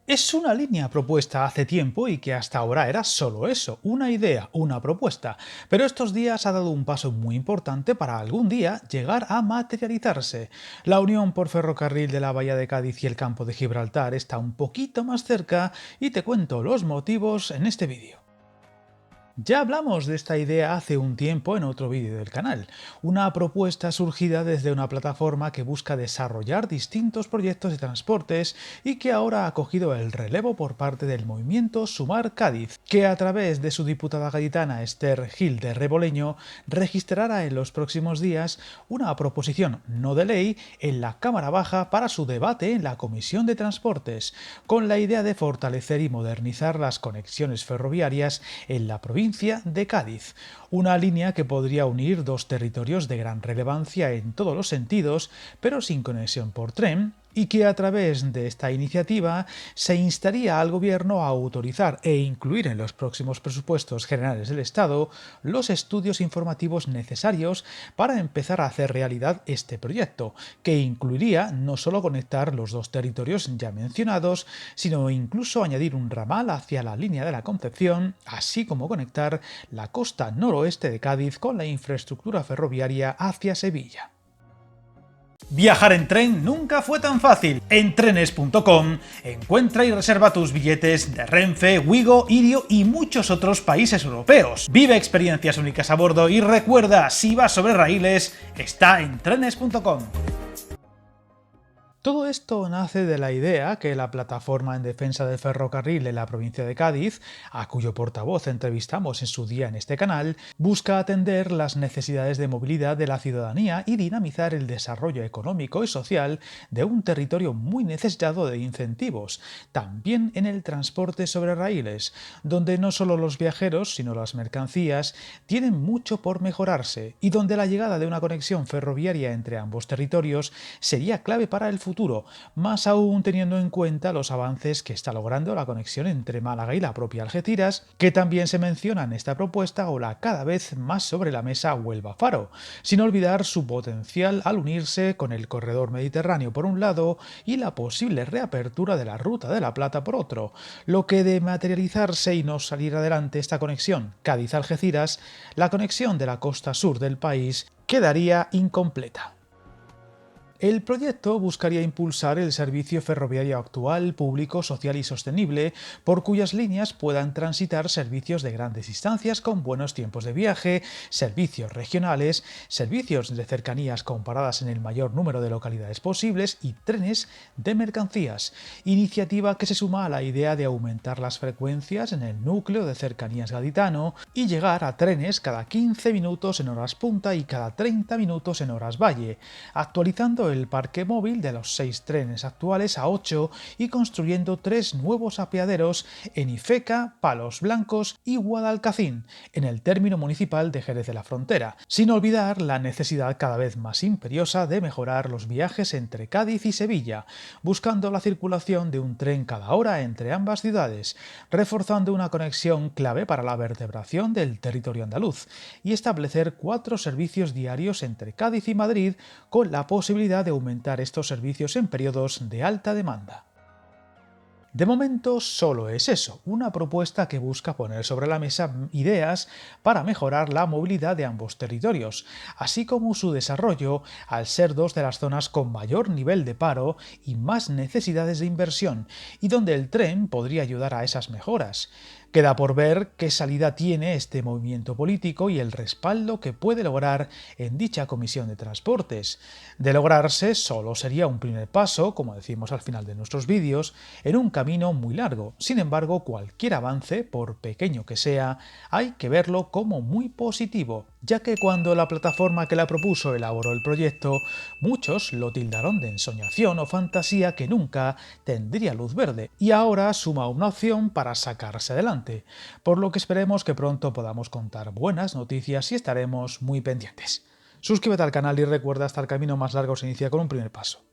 Es una línea propuesta hace tiempo y que hasta ahora era solo eso, una idea, una propuesta, pero estos días ha dado un paso muy importante para algún día llegar a materializarse. La unión por ferrocarril de la Bahía de Cádiz y el campo de Gibraltar está un poquito más cerca y te cuento los motivos en este vídeo. Ya hablamos de esta idea hace un tiempo en otro vídeo del canal, una propuesta surgida desde una plataforma que busca desarrollar distintos proyectos de transportes y que ahora ha cogido el relevo por parte del movimiento Sumar Cádiz, que a través de su diputada gaditana Esther Gil de Reboleño registrará en los próximos días una proposición no de ley en la Cámara Baja para su debate en la Comisión de Transportes, con la idea de fortalecer y modernizar las conexiones ferroviarias en la provincia de Cádiz, una línea que podría unir dos territorios de gran relevancia en todos los sentidos, pero sin conexión por tren, y que a través de esta iniciativa se instaría al Gobierno a autorizar e incluir en los próximos presupuestos generales del Estado los estudios informativos necesarios para empezar a hacer realidad este proyecto, que incluiría no solo conectar los dos territorios ya mencionados, sino incluso añadir un ramal hacia la línea de la Concepción, así como conectar la costa noroeste de Cádiz con la infraestructura ferroviaria hacia Sevilla. Viajar en tren nunca fue tan fácil. En trenes.com encuentra y reserva tus billetes de Renfe, Wigo, Irio y muchos otros países europeos. Vive experiencias únicas a bordo y recuerda, si vas sobre raíles, está en trenes.com. Todo esto nace de la idea que la plataforma en defensa del ferrocarril en la provincia de Cádiz, a cuyo portavoz entrevistamos en su día en este canal, busca atender las necesidades de movilidad de la ciudadanía y dinamizar el desarrollo económico y social de un territorio muy necesitado de incentivos, también en el transporte sobre raíles, donde no solo los viajeros, sino las mercancías, tienen mucho por mejorarse y donde la llegada de una conexión ferroviaria entre ambos territorios sería clave para el futuro, más aún teniendo en cuenta los avances que está logrando la conexión entre Málaga y la propia Algeciras, que también se menciona en esta propuesta, o la cada vez más sobre la mesa Huelva-Faro, sin olvidar su potencial al unirse con el corredor mediterráneo por un lado y la posible reapertura de la Ruta de la Plata por otro, lo que de materializarse y no salir adelante esta conexión Cádiz-Algeciras, la conexión de la costa sur del país quedaría incompleta. El proyecto buscaría impulsar el servicio ferroviario actual, público, social y sostenible, por cuyas líneas puedan transitar servicios de grandes distancias con buenos tiempos de viaje, servicios regionales, servicios de cercanías con paradas en el mayor número de localidades posibles y trenes de mercancías, iniciativa que se suma a la idea de aumentar las frecuencias en el núcleo de cercanías gaditano y llegar a trenes cada 15 minutos en horas punta y cada 30 minutos en horas valle, actualizando el parque móvil de los 6 trenes actuales a 8 y construyendo 3 nuevos apeaderos en Ifeca, Palos Blancos y Guadalcacín, en el término municipal de Jerez de la Frontera, sin olvidar la necesidad cada vez más imperiosa de mejorar los viajes entre Cádiz y Sevilla, buscando la circulación de un tren cada hora entre ambas ciudades, reforzando una conexión clave para la vertebración del territorio andaluz, y establecer 4 servicios diarios entre Cádiz y Madrid con la posibilidad de aumentar estos servicios en periodos de alta demanda. De momento solo es eso, una propuesta que busca poner sobre la mesa ideas para mejorar la movilidad de ambos territorios, así como su desarrollo al ser dos de las zonas con mayor nivel de paro y más necesidades de inversión, y donde el tren podría ayudar a esas mejoras. Queda por ver qué salida tiene este movimiento político y el respaldo que puede lograr en dicha comisión de transportes. De lograrse, solo sería un primer paso, como decimos al final de nuestros vídeos, en un camino muy largo. Sin embargo, cualquier avance, por pequeño que sea, hay que verlo como muy positivo, ya que cuando la plataforma que la propuso elaboró el proyecto, muchos lo tildaron de ensoñación o fantasía que nunca tendría luz verde, y ahora suma una opción para sacarse adelante, por lo que esperemos que pronto podamos contar buenas noticias y estaremos muy pendientes. Suscríbete al canal y recuerda, hasta el camino más largo se inicia con un primer paso.